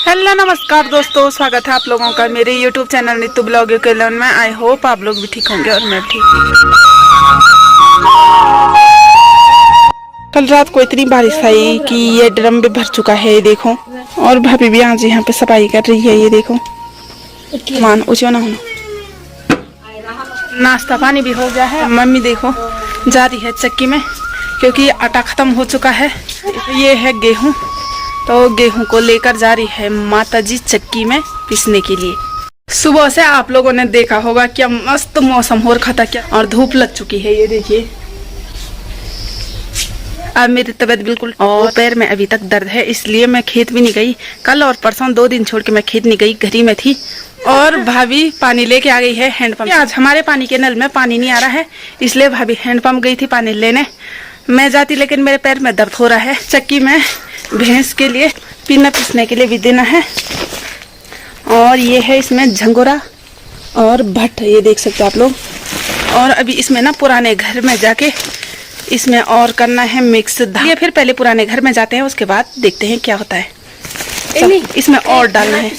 Hello नमस्कार दोस्तों, स्वागत है आप लोगों का मेरे YouTube चैनल नीतू ब्लॉग के लर्न में। आई होप आप लोग भी ठीक होंगे और मैं भी ठीक। कल रात को इतनी बारिश आई कि ये ड्रम भी भर चुका है, ये देखो। और भाभी भी आज यहाँ पे सफाई कर रही है, ये देखो। मान ऊँचा ना होना। नाश्ता पानी भी हो गया है। मम्मी देखो जा रही है चक्की में, क्योंकि आटा खत्म हो चुका है। ये है गेहूं, तो गेहूं को लेकर जा रही है माताजी चक्की में पीसने के लिए। सुबह से आप लोगों ने देखा होगा क्या मस्त मौसम हो रखा था क्या, और धूप लग चुकी है, ये देखिए। अब मेरी तबीयत बिल्कुल, और पैर में अभी तक दर्द है, इसलिए मैं खेत भी नहीं गई। कल और परसों 2 दिन छोड़ के मैं खेत नहीं गई, घर ही में थी। और भाभी पानी लेके आ गई है हैंडपंप। आज हमारे पानी के नल में पानी नहीं आ रहा है, इसलिए भाभी हैंडपंप गई थी पानी लेने। मैं जाती, लेकिन मेरे पैर में दर्द हो रहा है। चक्की में भैंस के लिए पीना पीसने के लिए भी देना है। और ये है इसमें झंगोरा और भट्ट, ये देख सकते हो आप लोग। और अभी इसमें ना पुराने घर में जाके इसमें और करना है मिक्स। ये फिर पहले पुराने घर में जाते हैं, उसके बाद देखते हैं क्या होता है। इसमें और डालना है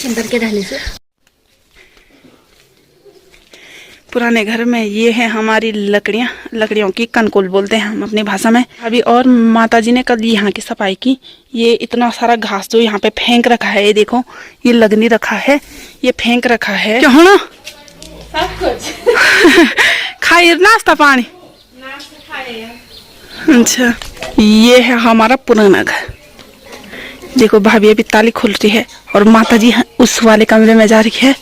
पुराने घर में। ये है हमारी लकड़ियाँ, लकड़ियों की कनकोल बोलते हैं हम अपनी भाषा में। अभी और माताजी ने कल यहाँ की सफाई की। ये इतना सारा घास जो यहाँ पे फेंक रखा है, ये देखो, ये लगनी रखा है, ये फेंक रखा है। क्या होना सब कुछ खाई नाश्ता पानी। अच्छा, ये है हमारा पुराना घर। देखो भाभी अभी ताली खुल रही है और माताजी उस वाले कमरे में जा रही है।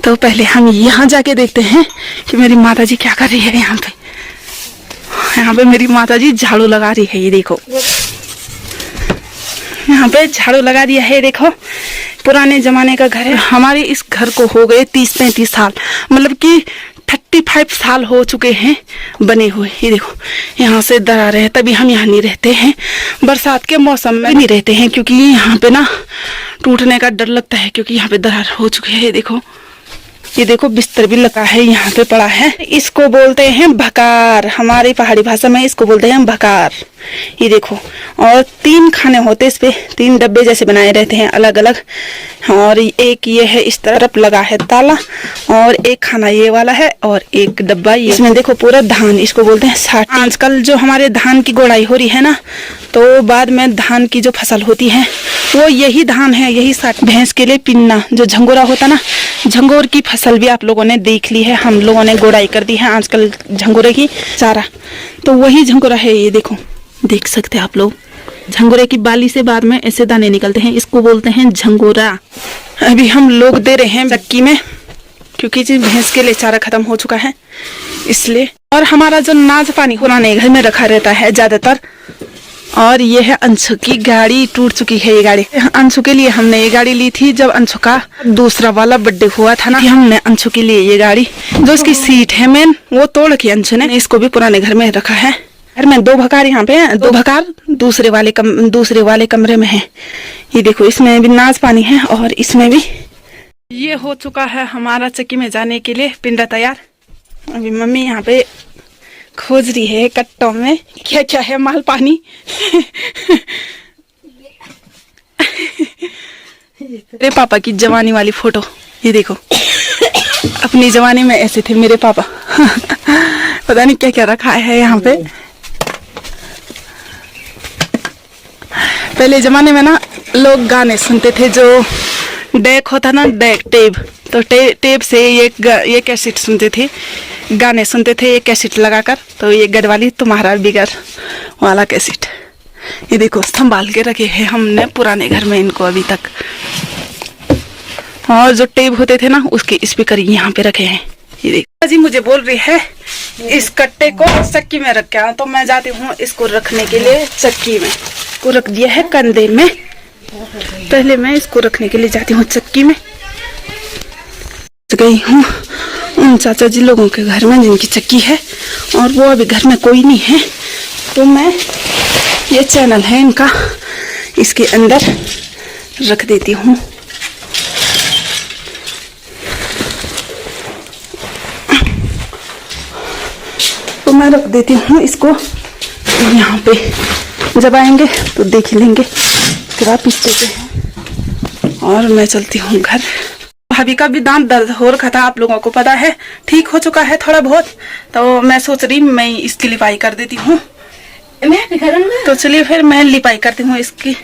तो पहले हम यहाँ जाके देखते हैं कि मेरी माताजी क्या कर रही है। यहाँ पे मेरी माताजी झाड़ू लगा रही है, ये देखो। यहाँ पे झाड़ू लगा दिया है, देखो। पुराने जमाने का घर है। हमारे इस घर को हो गए 30-35 साल, मतलब कि 35 साल हो चुके हैं बने हुए। ये देखो यहाँ से दरारें हैं, तभी हम यहाँ नहीं रहते हैं। बरसात के मौसम में नहीं रहते हैं, क्योंकि यहाँ पे ना टूटने का डर लगता है, क्योंकि यहाँ पे दरार हो चुके हैं। देखो, ये देखो बिस्तर भी लगा है, यहाँ पे पड़ा है। इसको बोलते हैं भकार, हमारी पहाड़ी भाषा में इसको बोलते हैं भकार। ये देखो, और 3 खाने होते इस पे, 3 डब्बे जैसे बनाए रहते हैं अलग अलग। और एक ये है, इस तरफ लगा है ताला, और एक खाना ये वाला है, और एक डब्बा ये। इसमें देखो पूरा धान, इसको बोलते हैं साटी। आजकल जो हमारे धान की गोड़ाई हो रही है ना, तो बाद में धान की जो फसल होती है वो यही धान है, यही साट। भैंस के लिए पिन्ना जो झंगोरा होता ना, झंगोर की फसल भी आप लोगों ने देख ली है। हम लोगों ने गोड़ाई कर दी है आजकल झंगोरे की चारा, तो वही झंगोरा है। ये देखो, देख सकते हैं आप लोग। झंगोरे की बाली से बाद में ऐसे दाने निकलते हैं, इसको बोलते हैं झंगोरा। अभी हम लोग दे रहे हैं चक्की में, क्योंकि जी भैंस के लिए चारा खत्म हो चुका है, इसलिए। और हमारा जो नाज पानी पुराने घर में रखा रहता है ज्यादातर। और ये है अंशु की गाड़ी, टूट चुकी है ये गाड़ी। अंशु के लिए हमने ये गाड़ी ली थी जब अंशु का दूसरा वाला बर्थडे हुआ था ना, हमने अंशु के लिए ये गाड़ी, जो इसकी सीट है मेन, वो तोड़ के अंशु ने इसको भी पुराने घर में रखा है। घर में 2 भकार यहाँ पे हैं, 2 भकार दूसरे वाले कमरे में है। ये देखो, इसमें भी नाज पानी है, और इसमें भी। ये हो चुका है हमारा चक्की में जाने के लिए पिंडा तैयार। अभी मम्मी यहाँ पे खोज रही है कट्टों में क्या क्या है माल पानी। मेरे पापा की जवानी वाली फोटो, ये देखो। अपनी जवानी में ऐसे थे मेरे पापा। पता नहीं क्या क्या रखा है यहाँ पे। पहले जमाने में ना लोग गाने सुनते थे, जो डेक होता ना, डेक टेप, तो टेप से ये कैसेट सुनते थे, गाने सुनते थे ये कैसेट लगाकर। तो ये गढ़वाली तुम्हारा बिगड़ वाला कैसेट, ये देखो संभाल के रखे हैं हमने पुराने घर में इनको अभी तक। और जो टेप होते थे ना, उसके स्पीकर यहाँ पे रखे हैं, ये देखो। जी मुझे बोल रही है इस कट्टे को चक्की में रख के आओ, तो मैं जाती हूँ इसको रखने के लिए चक्की में। इसको रख दिया है कंधे में, पहले मैं इसको रखने के लिए जाती हूँ चक्की में। गई हूँ उन चाचा जी लोगों के घर में जिनकी चक्की है, और वो अभी घर में कोई नहीं है। तो मैं ये चैनल है इनका, इसके अंदर रख देती हूँ। तो मैं रख देती हूँ इसको यहाँ पे। जब आएंगे तो देख ही लेंगे, फिर वापिस देते हैं। और मैं चलती हूँ घर। भाभी का भी दांत दर्द हो रखा था, आप लोगों को पता है, ठीक हो चुका है थोड़ा बहुत। तो मैं सोच रही मैं इसकी लिपाई कर देती हूँ। तो चलिए फिर मैं लिपाई करती हूँ इसकी।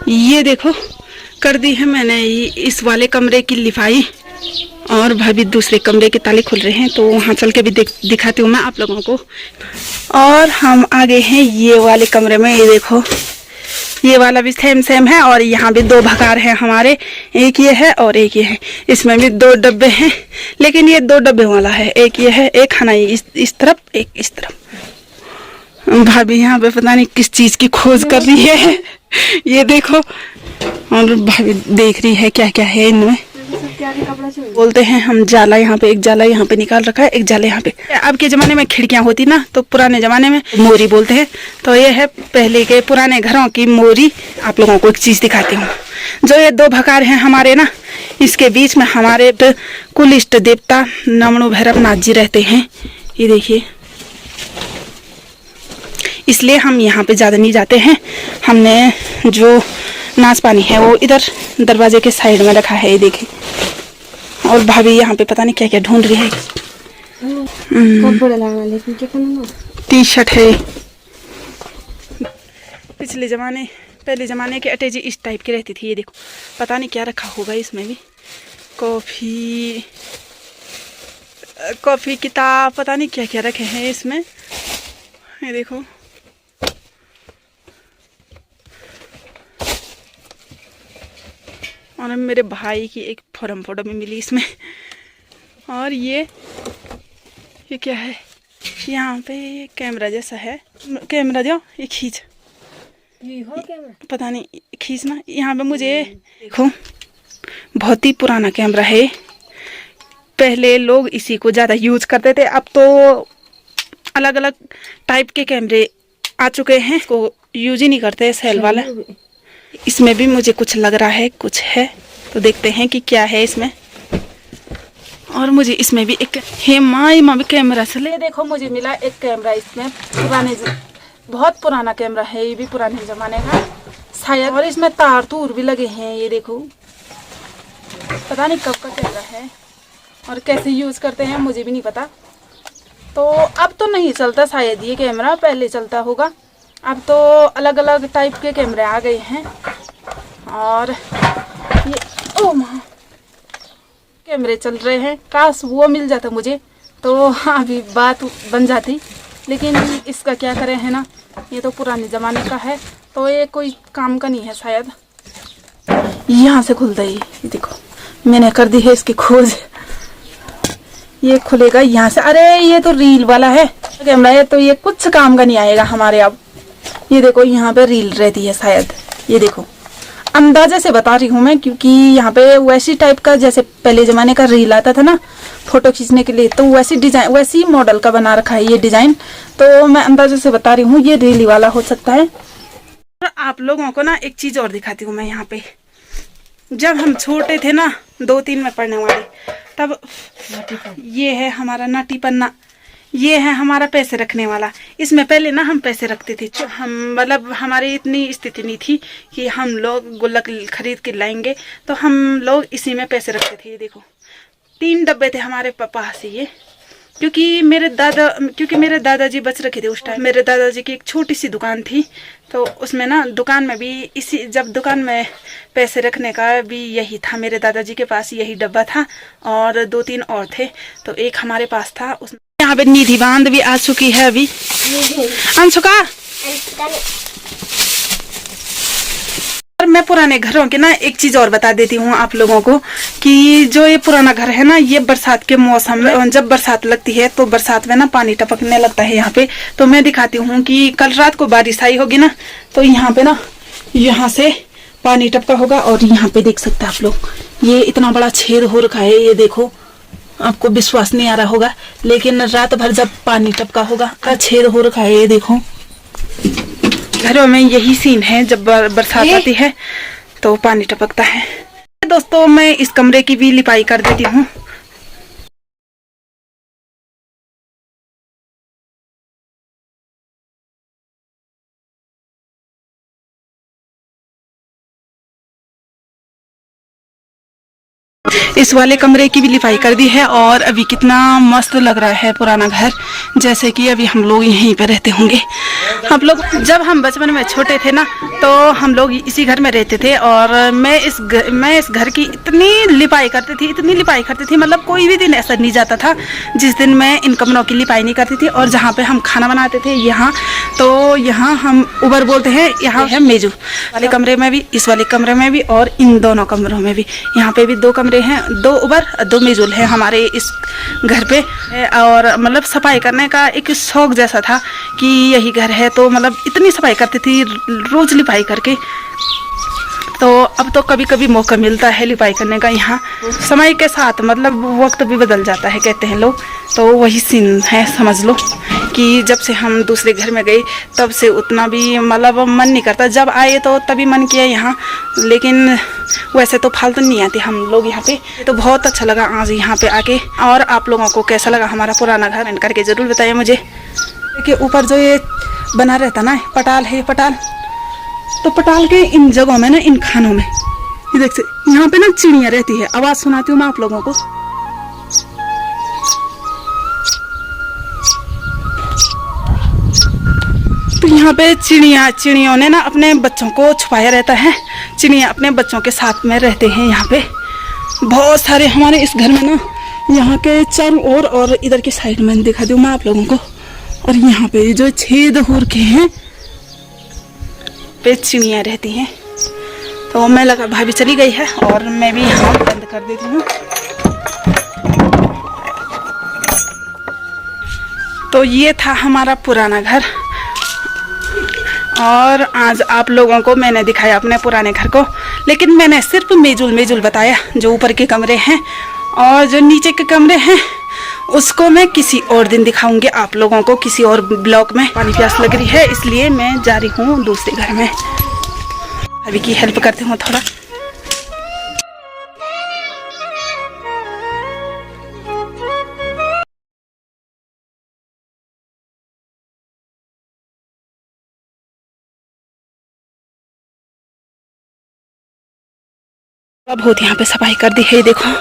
ये देखो कर दी है मैंने इस वाले कमरे की लिपाई, और भाभी दूसरे कमरे के ताले खुल रहे हैं, तो वहाँ चल के भी दिखाती हूँ मैं आप लोगों को। और हम आ गए हैं ये वाले कमरे में। ये देखो ये वाला भी सेम है, और यहाँ भी 2 भगार हैं हमारे, एक ये है और एक ये है। इसमें भी 2 डब्बे हैं, लेकिन ये 2 डब्बे वाला है, एक ये है, एक खाना इस तरफ, एक इस तरफ। भाभी यहाँ पे पता नहीं किस चीज की खोज कर रही है। ये देखो, और भाभी देख रही है क्या क्या है इनमें। बोलते हैं हम जाला, यहाँ पे एक जाला यहाँ पे निकाल रखा है, एक जाला यहाँ पे। अब के जमाने में खिड़कियां होती ना, तो पुराने जमाने में मोरी बोलते हैं। तो ये है पहले के पुराने घरों की मोरी। आप लोगों को एक चीज दिखाती हूँ। जो ये 2 भकार हैं हमारे ना, इसके बीच में हमारे कुल इष्ट देवता नमणु भैरव नाथ जी रहते हैं। ये देखिए, इसलिए हम यहाँ पे ज्यादा नहीं जाते हैं। हमने जो नाच पानी है वो इधर दरवाजे के साइड में रखा है, ये देखिए। और भाभी यहाँ पे पता नहीं क्या क्या ढूंढ रही है। टी शर्ट है, पहले जमाने के अटैची इस टाइप की रहती थी। ये देखो पता नहीं क्या रखा होगा इसमें भी, कॉफी किताब, पता नहीं क्या क्या रखे हैं इसमें। ये देखो, और मेरे भाई की एक फॉर्म फोटो भी मिली इसमें। और ये क्या है, यहाँ पे कैमरा जैसा है, कैमरा जो ये खींच, पता नहीं खींचना। यहाँ पे मुझे देखो बहुत ही पुराना कैमरा है। पहले लोग इसी को ज़्यादा यूज करते थे, अब तो अलग अलग टाइप के कैमरे आ चुके हैं, इसको यूज ही नहीं करते सेल वाला। इसमें भी मुझे कुछ लग रहा है, कुछ है, तो देखते हैं कि क्या है इसमें। और मुझे इसमें भी एक हेमा भी कैमरा से ले देखो, मुझे मिला एक कैमरा इसमें, बहुत पुराना कैमरा है, ये भी पुराने जमाने का शायद। और इसमें तार तूर भी लगे हैं, ये देखो, पता नहीं कब का कैमरा है और कैसे यूज करते हैं मुझे भी नहीं पता। तो अब तो नहीं चलता शायद ये कैमरा, पहले चलता होगा। अब तो अलग अलग टाइप के कैमरे आ गए हैं। और ये कैमरे चल रहे हैं, काश वो मिल जाता मुझे तो अभी बात बन जाती, लेकिन इसका क्या करें है ना, ये तो पुराने ज़माने का है, तो ये कोई काम का नहीं है शायद। यहाँ से खुलता है, ये देखो मैंने कर दी है इसकी खोज। ये खुलेगा यहाँ से। अरे ये तो रील वाला है कैमरा है, तो ये कुछ काम का नहीं आएगा हमारे। अब ये देखो यहाँ पे रील रहती है शायद, ये देखो अंदाजे से बता रही हूँ मैं, क्योंकि यहाँ पे वैसी टाइप का जैसे पहले जमाने का रील आता था ना फोटो खींचने के लिए, तो वैसी डिजाइन, वैसी मॉडल का बना रखा है ये डिजाइन। तो मैं अंदाजे से बता रही हूँ ये रील वाला हो सकता है। और आप लोगों को ना एक चीज और दिखाती हूँ मैं। यहाँ पे जब हम छोटे थे ना 2-3 में पढ़ने वाले, तब ये है हमारा नाटी पन्ना, ये है हमारा पैसे रखने वाला। इसमें पहले ना हम पैसे रखते थे। हम मतलब हमारी इतनी स्थिति नहीं थी कि हम लोग गुल्लक खरीद के लाएंगे, तो हम लोग इसी में पैसे रखते थे। ये देखो 3 डब्बे थे हमारे पास ये, क्योंकि मेरे दादाजी बच रखे थे उस टाइम। मेरे दादाजी की एक छोटी सी दुकान थी, तो उसमें ना दुकान में भी इसी, जब दुकान में पैसे रखने का भी यही था, मेरे दादाजी के पास यही डब्बा था, और 2-3 और थे, तो एक हमारे पास था। उसमें यहाँ पे निधि बांध भी आ चुकी है अभी। अंशुका, और मैं पुराने घरों के ना एक चीज और बता देती हूँ आप लोगों को, कि जो ये पुराना घर है ना, ये बरसात के मौसम में, जब बरसात लगती है तो बरसात में ना पानी टपकने लगता है यहाँ पे। तो मैं दिखाती हूँ कि कल रात को बारिश आई होगी ना, तो यहाँ पे ना, यहाँ से पानी टपका होगा। और यहाँ पे देख सकते हैं आप लोग, ये इतना बड़ा छेद हो रखा है, ये देखो आपको विश्वास नहीं आ रहा होगा, लेकिन रात भर जब पानी टपका होगा का छेद हो रखा है। ये देखो, घरों में यही सीन है, जब बरसात आती है तो पानी टपकता है। दोस्तों, मैं इस कमरे की भी लिपाई कर देती हूँ। इस वाले कमरे की भी लिपाई कर दी है और अभी कितना मस्त लग रहा है पुराना घर, जैसे कि अभी हम लोग यहीं पे रहते होंगे। हम लोग जब हम बचपन में छोटे थे ना, तो हम लोग इसी घर में रहते थे और मैं इस घर की इतनी लिपाई करती थी, इतनी लिपाई करती थी, मतलब कोई भी दिन ऐसा नहीं जाता था जिस दिन मैं इन कमरों की लिपाई नहीं करती थी। और जहाँ पे हम खाना बनाते थे यहाँ, तो यहाँ हम ऊबर बोलते हैं, यहाँ है मेजू वाले कमरे में भी, इस वाले कमरे में भी और इन दोनों कमरों में भी। यहाँ पे भी 2 कमरे हैं, 2 ऊबर 2 मेजुल है हमारे इस घर पे। और मतलब सफाई करने का एक शौक जैसा था कि यही घर है, तो मतलब इतनी सफाई करती थी रोज लिपाई करके। तो अब तो कभी कभी मौका मिलता है लिपाई करने का। यहाँ समय के साथ मतलब वक्त भी बदल जाता है कहते हैं लोग, तो वही सीन है समझ लो कि जब से हम दूसरे घर में गए तब से उतना भी मतलब मन नहीं करता। जब आए तो तभी मन किया यहाँ, लेकिन वैसे तो फालतू नहीं आती हम लोग यहाँ पे। तो बहुत अच्छा लगा आज यहाँ पे आके। और आप लोगों को कैसा लगा हमारा पुराना घर, एंड करके ज़रूर बताइए मुझे। देखिए ऊपर जो ये बना रहता ना, पटाल है, पटाल, तो पटाल के इन जगहों में ना, इन खानों में ये देख, यहाँ पे ना चिड़िया रहती है। आवाज सुनाती हूँ मैं आप लोगों को। तो यहाँ पे चिड़ियों ने ना अपने बच्चों को छुपाया रहता है। चिड़िया अपने बच्चों के साथ में रहते हैं यहाँ पे बहुत सारे हमारे इस घर में ना, यहाँ के चारों ओर और इधर की साइड में दिखा दूँ मैं आप लोगों को। और यहाँ पे जो छेद हो रखे हैं पे चिड़िया रहती हैं। तो मैं लगा भाभी चली गई है और मैं भी यहाँ बंद कर देती हूँ। तो ये था हमारा पुराना घर और आज आप लोगों को मैंने दिखाया अपने पुराने घर को, लेकिन मैंने सिर्फ मेजुल बताया जो ऊपर के कमरे हैं, और जो नीचे के कमरे हैं उसको मैं किसी और दिन दिखाऊंगी आप लोगों को, किसी और ब्लॉग में। पानी प्यास लग रही है इसलिए मैं जा रही हूँ दूसरे घर में। अभी की हेल्प करती हूँ थोड़ा। अब बहुत यहाँ पे सफाई कर दी है, देखो।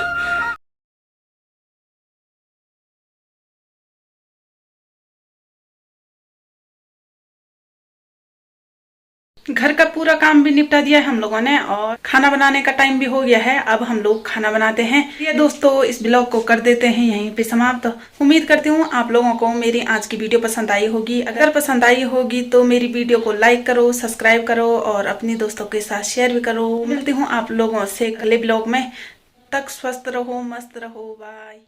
घर का पूरा काम भी निपटा दिया है हम लोगों ने और खाना बनाने का टाइम भी हो गया है। अब हम लोग खाना बनाते हैं। ये दोस्तों, इस ब्लॉग को कर देते हैं यहीं पे समाप्त। उम्मीद करती हूँ आप लोगों को मेरी आज की वीडियो पसंद आई होगी। अगर पसंद आई होगी तो मेरी वीडियो को लाइक करो, सब्सक्राइब करो और अपने दोस्तों के साथ शेयर भी करो। मिलती हूँ आप लोगों से अगले ब्लॉग में। तक स्वस्थ रहो, मस्त रहो, बाय।